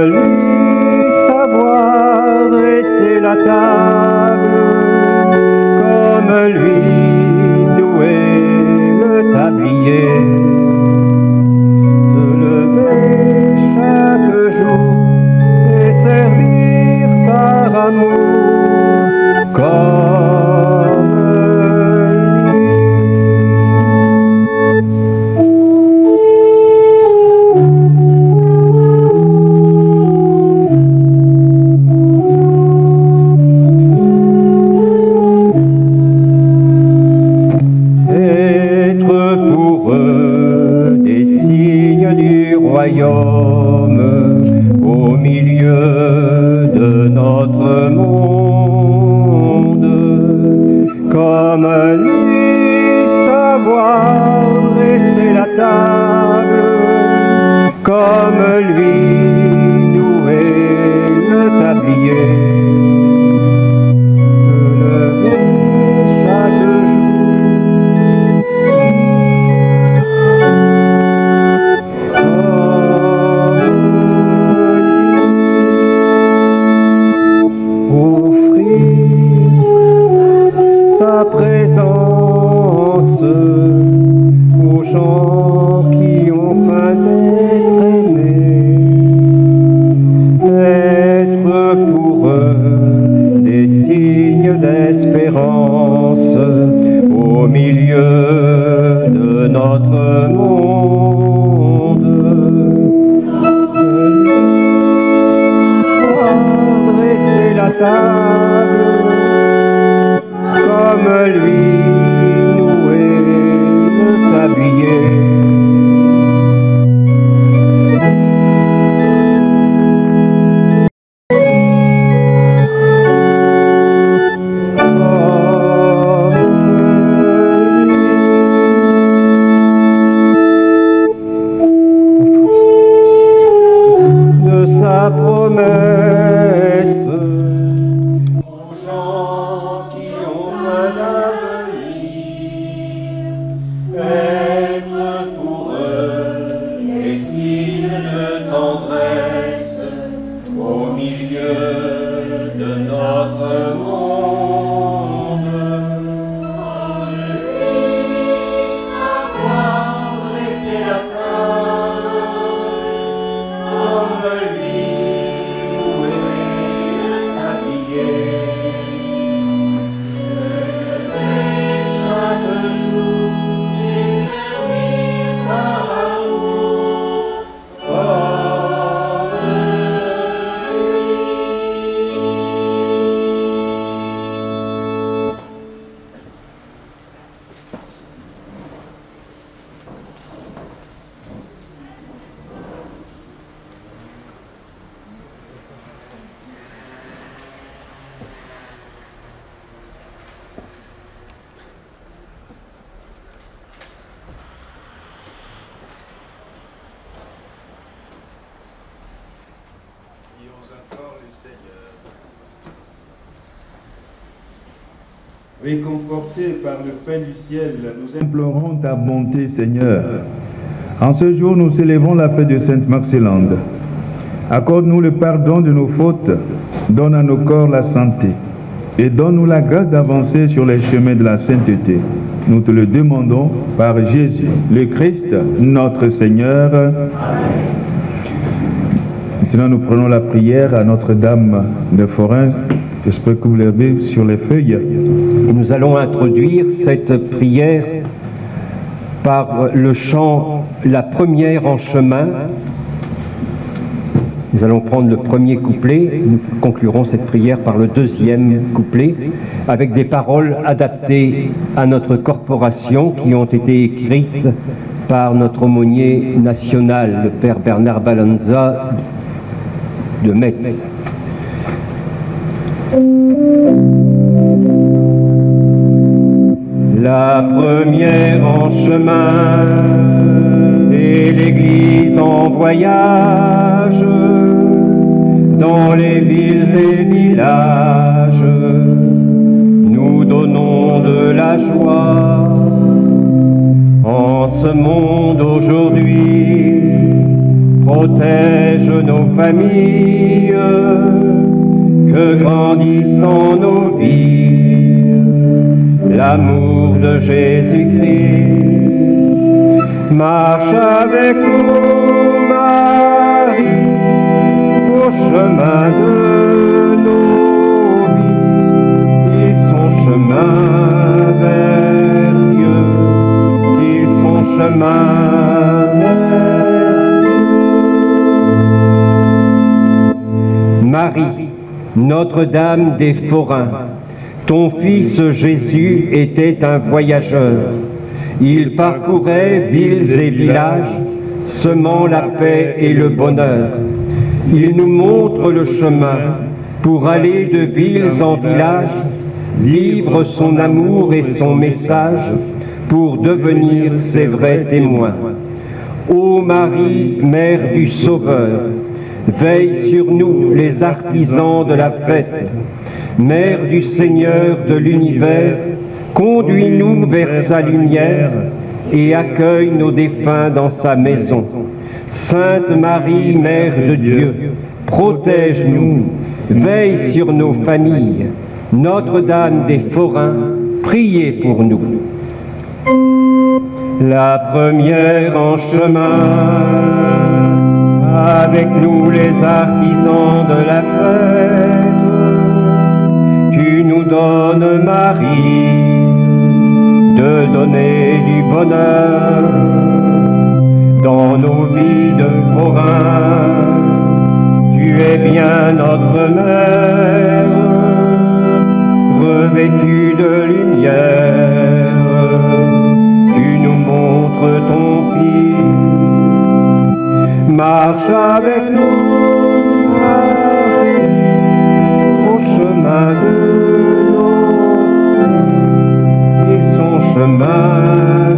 lui savoir dresser la table, comme lui nouer le tablier, se lever chaque jour et servir par amour comme au milieu de notre monde, comme lui savoir dresser la table, comme lui nouer le tablier, se lever chaque présence aux gens qui ont faim d'être aimés, être confortable, comme lui noué le tablier. Promesse aux gens qui ont un avenir, être pour eux des signes de tendresse au milieu de notre monde. Savoir dresser la table, comme lui. Réconfortés par le pain du ciel, nous implorons ta bonté, Seigneur. En ce jour, nous célébrons la fête de Sainte Marcellande. Accorde-nous le pardon de nos fautes, donne à nos corps la santé et donne-nous la grâce d'avancer sur les chemins de la sainteté. Nous te le demandons par Jésus, le Christ, notre Seigneur. Amen. Maintenant, nous prenons la prière à Notre-Dame de Forain. J'espère que vous l'avez sur les feuilles. Et nous allons introduire cette prière par le chant « La première en chemin ». Nous allons prendre le premier couplet, nous conclurons cette prière par le deuxième couplet, avec des paroles adaptées à notre corporation qui ont été écrites par notre aumônier national, le Père Bernard Balanza de Metz. La première en chemin et l'Église en voyage dans les villes et villages, nous donnons de la joie en ce monde aujourd'hui. Protège nos familles, que grandissant nos vies, l'amour de Jésus-Christ marche avec nous, Marie, au chemin de nos vies. Ils sont chemin vers Dieu, ils sont chemin vers Dieu. Marie, Notre-Dame des Forains, ton fils Jésus était un voyageur. Il parcourait villes et villages, semant la paix et le bonheur. Il nous montre le chemin pour aller de villes en villages, vivre son amour et son message pour devenir ses vrais témoins. Ô Marie, Mère du Sauveur, veille sur nous les artisans de la fête. Mère du Seigneur de l'univers, conduis-nous vers sa lumière et accueille nos défunts dans sa maison. Sainte Marie, Mère de Dieu, protège-nous, veille sur nos familles. Notre-Dame des Forains, priez pour nous. La première en chemin, avec nous les artisans de la fête, tu nous donnes, Marie, de donner du bonheur dans nos vies de forains. Tu es bien notre mère, vêtu de lumière, tu nous montres ton Fils. Marche avec nous, Marie, au chemin de nos vies, et son chemin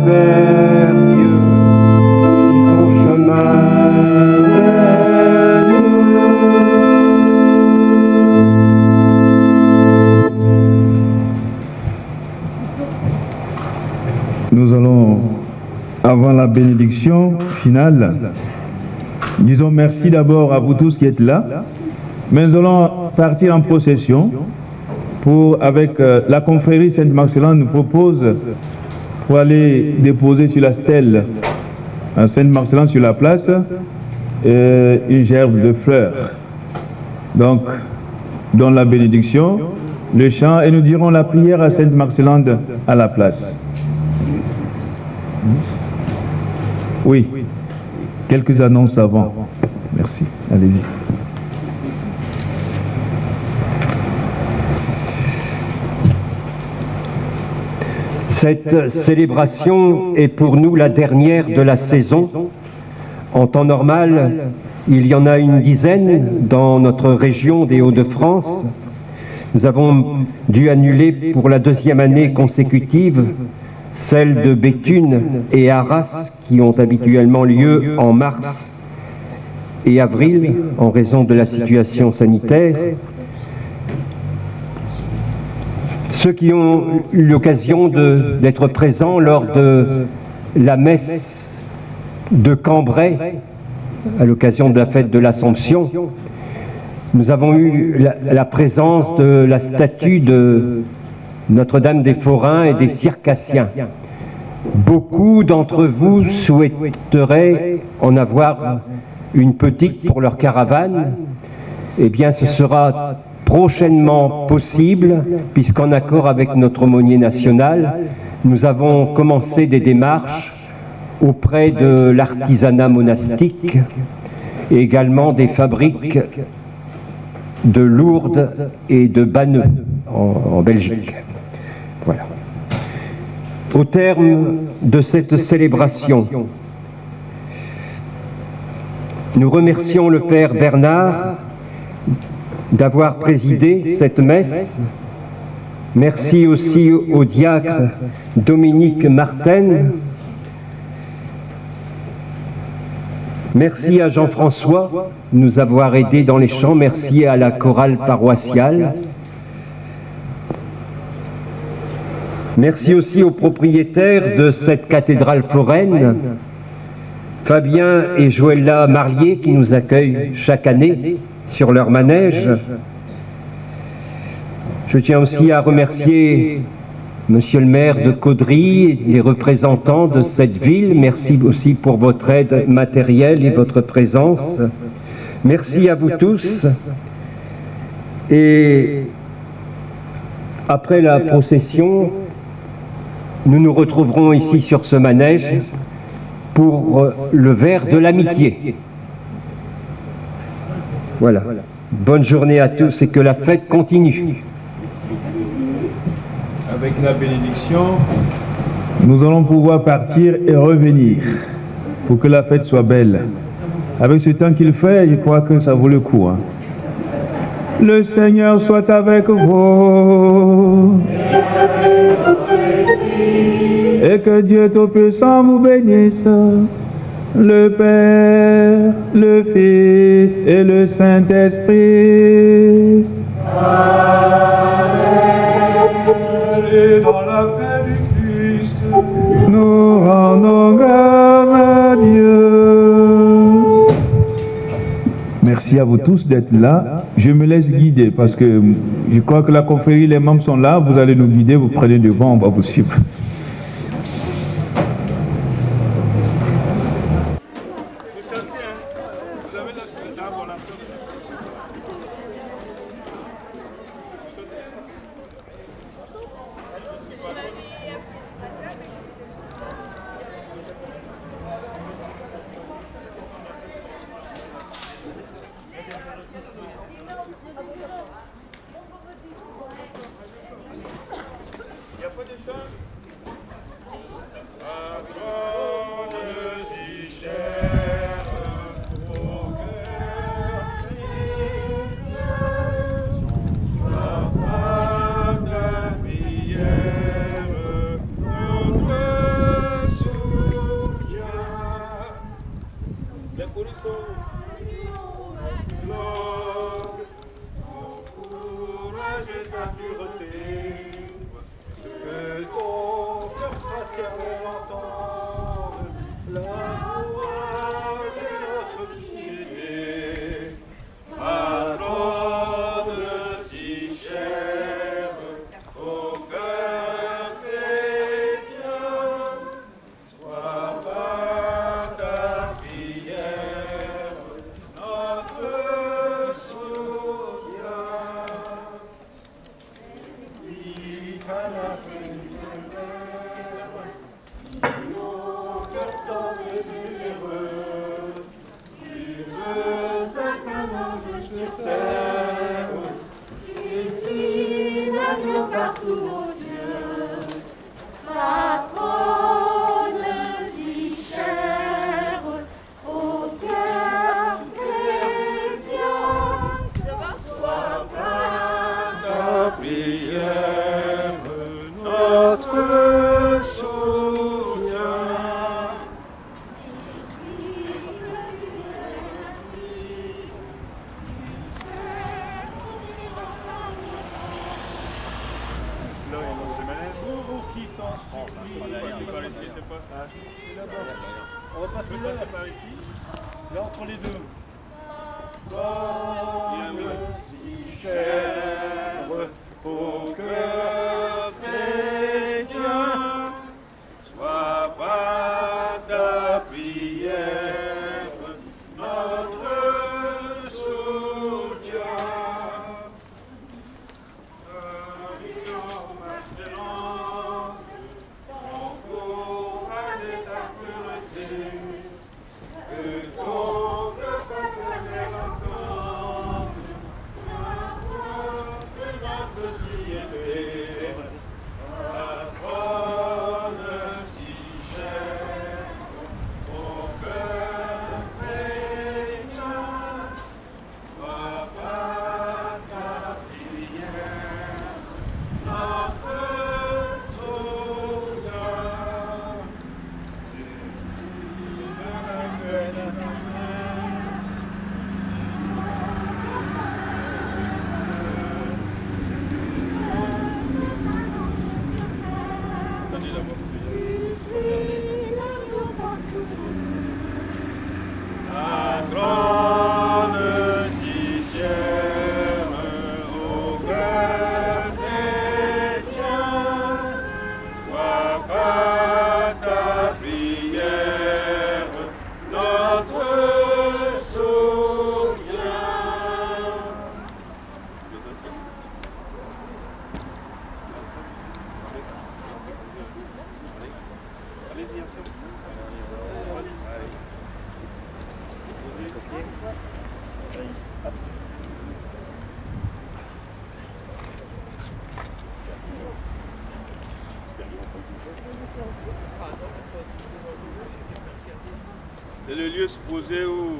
vers Dieu, et son chemin vers nous. Nous allons, avant la bénédiction finale, disons merci d'abord à vous tous qui êtes là, mais nous allons partir en procession pour, avec la confrérie Sainte-Marcellane nous propose pour aller déposer sur la stèle à Sainte-Marcellane sur la place une gerbe de fleurs. Donc, dans la bénédiction, le chant, et nous dirons la prière à Sainte-Marcellane à la place. Oui, quelques annonces avant. Merci, allez-y. Cette célébration est pour nous la dernière de la saison. En temps normal, il y en a une dizaine dans notre région des Hauts-de-France. Nous avons dû annuler pour la deuxième année consécutive celles de Béthune et Arras qui ont habituellement lieu en mars et avril en raison de la situation sanitaire. Ceux qui ont eu l'occasion d'être présents lors de la messe de Cambrai, à l'occasion de la fête de l'Assomption, nous avons eu la présence de la statue de Notre-Dame des Forains et des Circassiens. Beaucoup d'entre vous souhaiteraient en avoir une petite pour leur caravane. Eh bien, ce sera prochainement possible, puisqu'en accord avec notre aumônier national, nous avons commencé des démarches auprès de l'artisanat monastique et également des fabriques de Lourdes et de Banneux en Belgique. Voilà. Au terme de cette célébration, nous remercions le Père Bernard d'avoir présidé cette messe. Merci aussi au diacre Dominique Martin. Merci à Jean-François de nous avoir aidés dans les chants. Merci à la chorale paroissiale. Merci aussi aux propriétaires de cette cathédrale foraine, Fabien et Joëlla Marlier, qui nous accueillent chaque année sur leur manège. Je tiens aussi à remercier Monsieur le maire de Caudry, les représentants de cette ville. Merci aussi pour votre aide matérielle et votre présence. Merci à vous tous. Et après la procession, nous nous retrouverons ici sur ce manège pour le verre de l'amitié. Voilà. Bonne journée à tous et que la fête continue. Avec la bénédiction, nous allons pouvoir partir et revenir pour que la fête soit belle. Avec ce temps qu'il fait, je crois que ça vaut le coup. Hein. Le Seigneur soit avec vous. Et que Dieu Tout-Puissant vous bénisse, le Père, le Fils et le Saint-Esprit. Et dans la paix du Christ, Nous rendons grâce à Dieu. Merci à vous tous d'être là. Je me laisse guider parce que je crois que la confrérie, les membres sont là. Vous allez nous guider, vous prenez devant, on va vous suivre. ta pureté, que ton cœur fraternel entende la louange et notre piété. Patronne si chère au cœur chrétien, sois par ta prière notre soutien. Dis à la nos cœurs tendres et généreux, tu veux être un ange sur terre, Jésus, l'agneau partout aux cieux, patronne si chère au cœur chrétien, sois par ta prière notre soutien. Nous qui t'en supplions. On va passer là, par ici. Là, entre les deux. Donne si cher au cœur chrétien, sois par ta prière notre soutien. Salut, Marcelin, ton courage et ta pureté, que ton cœur fraternel entende la voix de notre si élevé. Patronne si chère au cœur chrétien, sois par ta prière notre soutien. Patronne si chère au cœur chrétien, sois par ta prière notre soutien. C'est le lieu supposé où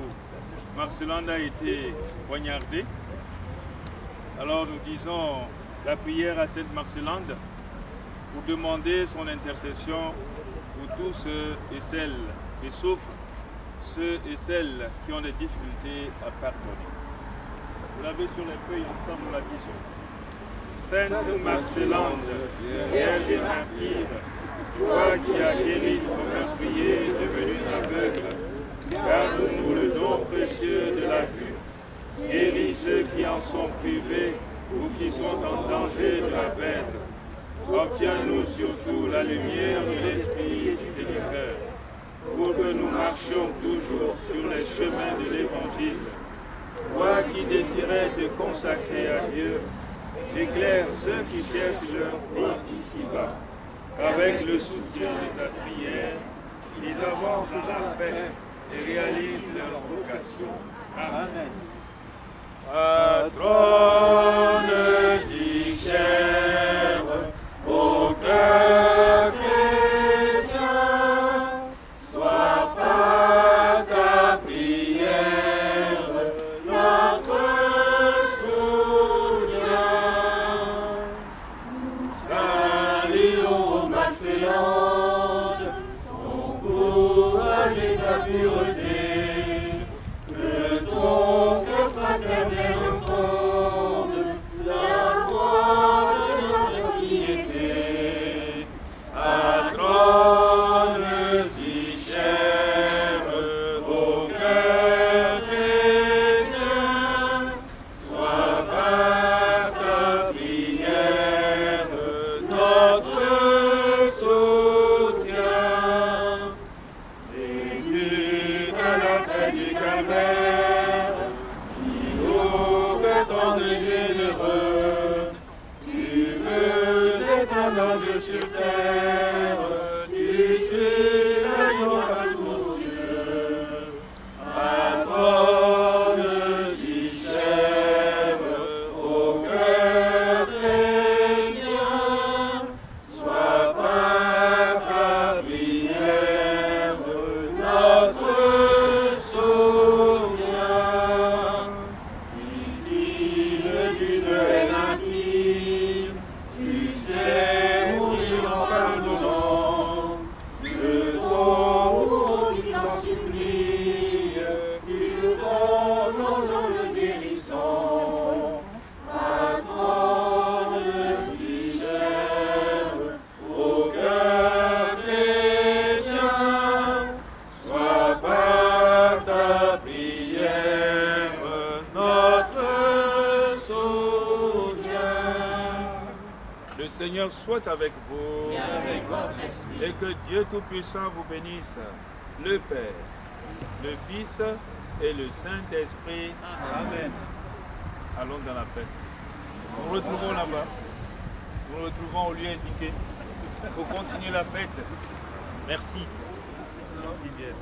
Marcelin a été poignardé. Alors nous disons la prière à Sainte Marcelande pour demander son intercession pour tous ceux et celles qui souffrent, ceux et celles qui ont des difficultés à pardonner. Vous l'avez sur les feuilles ensemble, la disons. Sainte Marcelande, Vierge et martyre, toi qui as guéri ton meurtrier devenu aveugle, garde-nous le don précieux de la vue. Guéris ceux qui en sont privés ou qui sont en danger de la perdre. Obtiens-nous surtout la lumière de l'esprit et du cœur, pour que nous marchions toujours sur les chemins de l'Évangile. Toi qui désirais te consacrer à Dieu, éclaire ceux qui cherchent leur vie ici-bas. Avec le soutien de ta prière, ils avancent dans la paix et réalisent leur vocation. Amen. Patronne si chère au cœur chrétien, sois par ta prière notre soutien. Saluons Marcelande, ton courage et ta pureté, que ton cœur fraternel entende anges sur terre, tu suis l'agneau aux cieux, patronne si chère au cœur chrétien, sois par ta prière notre soutien. Victime d'une haine intime, tu sais mourir en pardonnant, que ton bourreau qui t'en supplie, qu'il venge en le guérissant. Patronne si chère au cœur chrétien, sois par ta prière notre soutien. Le Seigneur soit avec vous Et avec votre esprit. et que Dieu Tout-Puissant vous bénisse, le Père, le Fils et le Saint-Esprit. Amen. Allons dans la paix. Nous nous retrouvons là-bas. Nous nous retrouvons au lieu indiqué pour continuer la fête. Merci. Merci bien.